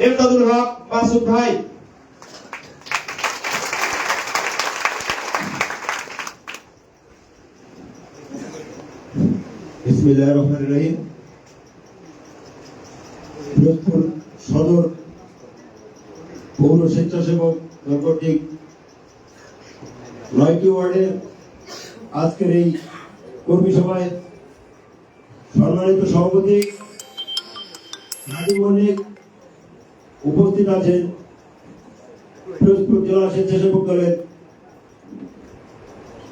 ইমদাদুল হক মাসুদ ভাই। বিসমিল্লাহির রহমানির রহিম। পিরোজপুর সদর পৌর স্বেচ্ছাসেবক কর্তৃক ৯টি ওয়ার্ডের আজকের এই কর্মী সভায় সম্মানিত সভাপতি হাজি মল্লিক উপস্থিত আছেন, পিরোজপুর জেলা স্বেচ্ছাসেবক দলের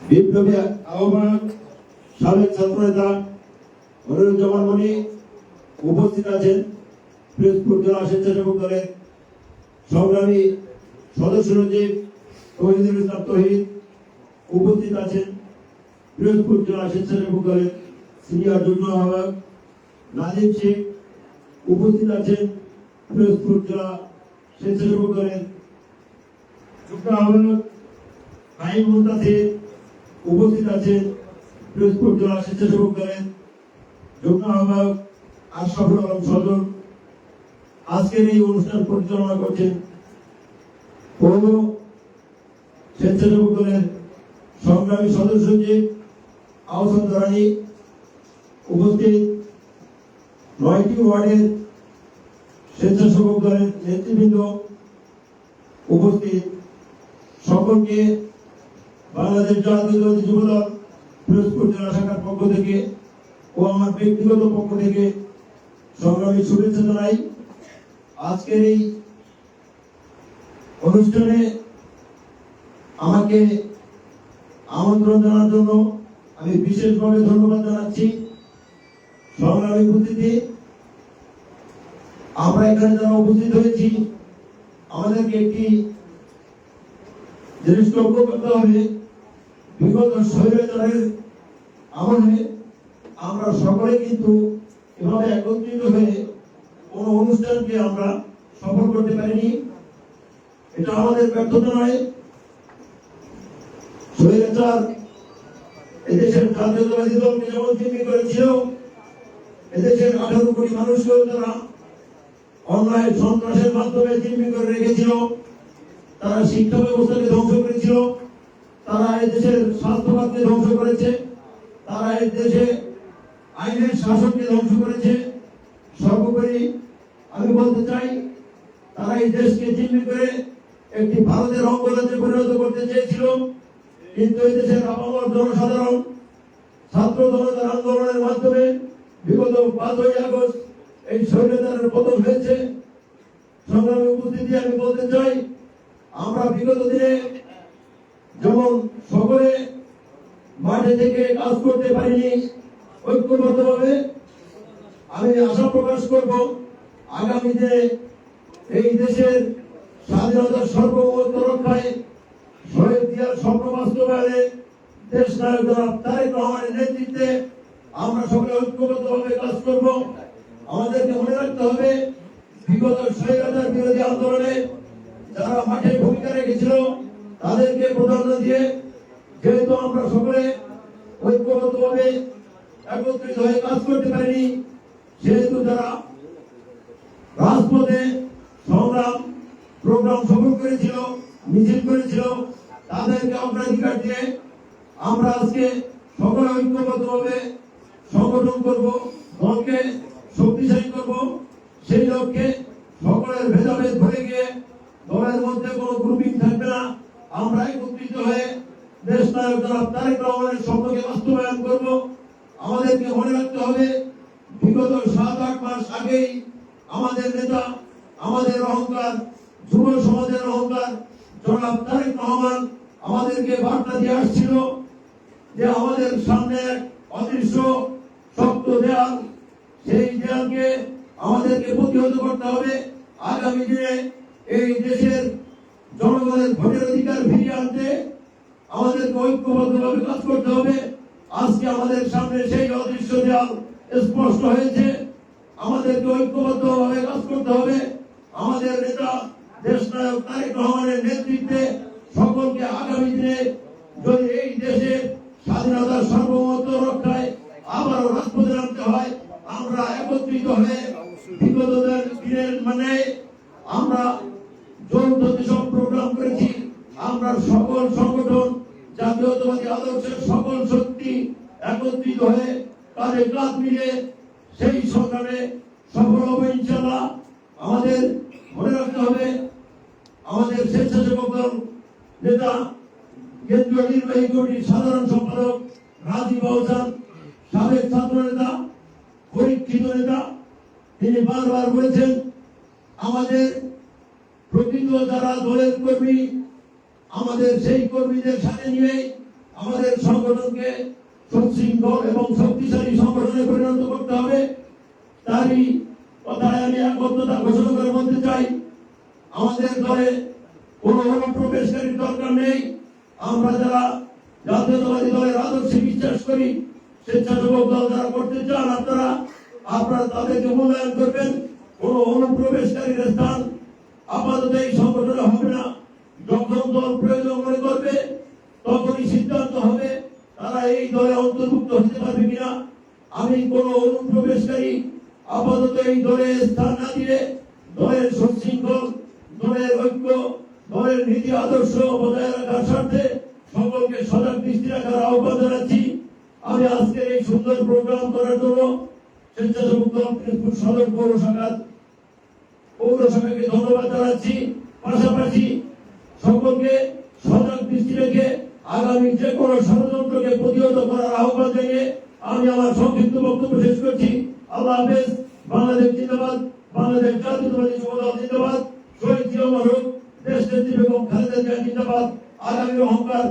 বিপ্লবী আহ্বায়ক সাবেক ছাত্রনেতা মনিরুজ্জামান মনি উপস্থিত আছেন, পিরোজপুর জেলা স্বেচ্ছাসেবক দলের সংগ্রামী সদস্য সচিব তৌহিদুল ইসলাম তৌহিদ উপস্থিত আছেন, পিরোজপুর জেলা স্বেচ্ছাসেবক দলের সিনিয়র যুগ্ম আহ্বায়ক নাজিম শেখ উপস্থিত আছেন, পিরোজপুর জেলা স্বেচ্ছাসেবক দলের যুগ্ম আহ্বায়ক নাইম মুনতাসির উপস্থিত আছেন, পিরোজপুর জেলা স্বেচ্ছাসেবক দলের যুগ্ম আহ্বায়ক আশরাফুল আলম সজল। আজকের এই অনুষ্ঠান পরিচালনা করছেন পৌর স্বেচ্ছাসেবক দলের সংগ্রামী সদস্য সচিব আহসান দরানি। উপস্থিত ৯টি ওয়ার্ডের স্বেচ্ছাসেবক দলের নেতৃবৃন্দ, উপস্থিত সকলকে বাংলাদেশ জাতীয়তাবাদী যুবদল পিরোজপুর জেলা শাখার পক্ষ থেকে ও আমার ব্যক্তিগত পক্ষ থেকে সংগ্রামী শুভেচ্ছা জানাই। আজকের এই অনুষ্ঠানে আমাকে আমন্ত্রণ জানার জন্য আমি বিশেষভাবে ধন্যবাদ জানাচ্ছি। সংগ্রামী উপস্থিতি, আমরা এখানে যারা উপস্থিত হয়েছি আমাদেরকে একটি জিনিস লক্ষ্য করতে হবে, বিগত স্বৈরাচারের আমলে আমরা সকলে কিন্তু এভাবে একত্রিত হয়ে কোন অনুষ্ঠানকে আমরা সফল করতে পারিনি। এটা আমাদের ব্যর্থতা নয়। স্বৈরাচার এদেশের জাতীয়তাবাদী দলকে যেমন জিম্মি করেছিল, এদেশের 18 কোটি মানুষকেও তারা অন্যায় সন্ত্রাসের মাধ্যমে জিম্মি করে রেখেছিল। তারা শিক্ষা ব্যবস্থাকে ধ্বংস করেছিল, তারা এদেশের স্বাস্থ্য খাতকে ধ্বংস করেছে, তারা এদেশে আইনের শাসনকে ধ্বংস করেছে। সর্বোপরি আমি বলতে চাই, তারা এই দেশকে জিম্মি করে একটি ভারতের অঙ্গরাজ্যে পরিণত করতে চেয়েছিল, কিন্তু এই দেশের আপামর জনসাধারণ ছাত্র জনতার আন্দোলনের মাধ্যমে বিগত 5ই আগস্ট এই স্বৈরাচারের পতন হয়েছে। সংগ্রামী উপস্থিতি, আমি বলতে চাই, আমরা বিগত দিনে যেমন সকলে মাঠে থেকে কাজ করতে পারিনি ঐক্যবদ্ধভাবে, আমি আশা প্রকাশ করব আগামী দিনে এই দেশের স্বাধীনতার সার্বভৌমত্ব রক্ষায় শহীদ জিয়ার স্বপ্ন বাস্তবায়নে দেশ নায়ক জনাব তারেক রহমানের নেতৃত্বে আমরা সকলে ঐক্যবদ্ধভাবে কাজ করব। আমাদেরকে মনে রাখতে হবে, বিগত স্বৈরাচার বিরোধী আন্দোলনে যারা মাঠে ভূমিকা রেখেছিল তাদেরকে প্রাধান্য দিয়ে, যেহেতু আমরা সকলে ঐক্যবদ্ধভাবে একত্রিত হয়ে কাজ করতে পারিনি, সেহেতু যারা রাজপথে সংগ্রাম প্রোগ্রাম সফল করেছিল, মিছিল করেছিল, তাদেরকে অগ্রাধিকার দিয়ে আমরা আজকে সকলে ঐক্যবদ্ধভাবে সংগঠন করব, দলকে শক্তিশালী করব। সেই লক্ষ্যে সকলের ভেদাভেদ ভুলে গিয়ে দলের মধ্যে কোনো গ্রুপিং থাকবে না। আমরা একত্রিত হয়ে দেশ নায়ক জনাব তারেক রহমানের স্বপ্নকে বাস্তবায়ন করব। আমাদেরকে মনে রাখতে হবে, বিগত 7-8 মাস আগেই আমাদের নেতা, আমাদের অহংকার, যুব সমাজের অহংকার জনাব তারেক রহমান আমাদেরকে বার্তা দিয়ে আসছিল যে আমাদের সামনে এক অদৃশ্য শক্ত দেয়াল, সেই দেয়ালকে আমাদেরকে প্রতিহত করতে হবে। আগামী দিনে এই দেশের জনগণের ভোটের অধিকার ফিরিয়ে আনতে আমাদেরকে ঐক্যবদ্ধভাবে কাজ করতে হবে। আজকে আমাদের সামনে সেই অদৃশ্য দেয়াল স্পষ্ট হয়েছে। আমাদেরকে ঐক্যবদ্ধভাবে কাজ করতে হবে। আমাদের নেতা দেশ নায়ক তারেক রহমানের নেতৃত্বে সকলকে আগামী দিনে যদি এই দেশের স্বাধীনতার সার্বভৌমত্ব রক্ষায় আবারও রাজপথে নামতে হয়, আমরা একত্রিত হয়ে বিগত দিনের মানে আমরা যৌথ যেসব প্রোগ্রাম করেছি, আমরা সকল সংগঠন জাতীয়তাবাদী আদর্শের সকল শক্তি একত্রিত হয়ে কাঁধে কাঁধ মিলে সেই সংগ্রামে সফল হবে ইনশাআল্লাহ। আমাদের মনে রাখতে হবে, আমাদের স্বেচ্ছাসেবক দল নেতা কেন্দ্রীয় নির্বাহী কমিটির সাধারণ সম্পাদক রাজীব আহসান, সাবেক ছাত্র নেতা, পরীক্ষিত নেতা, তিনি বারবার বলেছেন আমাদের প্রকৃত যারা দলের কর্মী, আমাদের সেই কর্মীদের সাথে নিয়ে আমাদের সংগঠনকে সুশৃঙ্খল এবং শক্তিশালী সংগঠনে পরিণত করতে হবে। তারই কথায় আমি একবদ্ধতা ঘোষণা করে বলতে চাই, আমাদের দলে কোনো অনুপ্রবেশকারীর দরকার নেই। আমরা যারা জাতীয়তাবাদী দলের আদর্শে বিশ্বাস করি, স্বেচ্ছাসেবক দল যারা করতে চান, আপনারা তাদেরকে মূল্যায়ন করবেন। কোন অনুপ্রবেশকারীর স্থান আপাতত এই সংগঠনে হবে না। যখন দল প্রয়োজন মনে করবে তখনই সিদ্ধান্ত হবে তারা এই দলে অন্তর্ভুক্ত হতে পারবে কিনা। আমি কোন অনুপ্রবেশকারী আপাতত এই দলে স্থান না দিয়ে দলের সুশৃঙ্খল, দলের ঐক্য, দলের নীতি আদর্শ বজায় রাখার স্বার্থে সকলকে সজাগ দৃষ্টি রাখার আহ্বান জানাচ্ছি। আমি আজকের এই সুন্দর প্রোগ্রাম করার জন্য স্বেচ্ছাসেবক দল পিরোজপুর সদর পৌরসভাকে ধন্যবাদ জানাচ্ছি। পাশাপাশি সকলকে সজাগ দৃষ্টি রেখে আগামী যে কোনো ষড়যন্ত্রকে প্রতিহত করার আহ্বান জানিয়ে আমি আমার সংক্ষিপ্ত বক্তব্য শেষ করছি। আল্লাহ হাফেজ। বাংলাদেশ জিন্দাবাদ, বাংলাদেশ জাতীয়তাবাদী যুবদল জিন্দাবাদ, শহীদ জিয়া মরহুম দেশ নেত্রী বেগম খালেদা জিয়া জিন্দাবাদ, আগামীর অহংকার,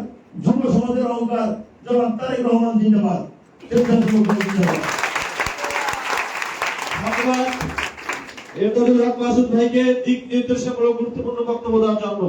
যুব সমাজের অহংকার জনাব তারেক রহমান জিন্দাবাদ। স্বেচ্ছাসেবক দল জিন্দাবাদ। ধন্যবাদ এরদুল হক মাসুদ ভাইকে দিক নির্দেশমূলক গুরুত্বপূর্ণ বক্তব্য দেওয়ার জন্য।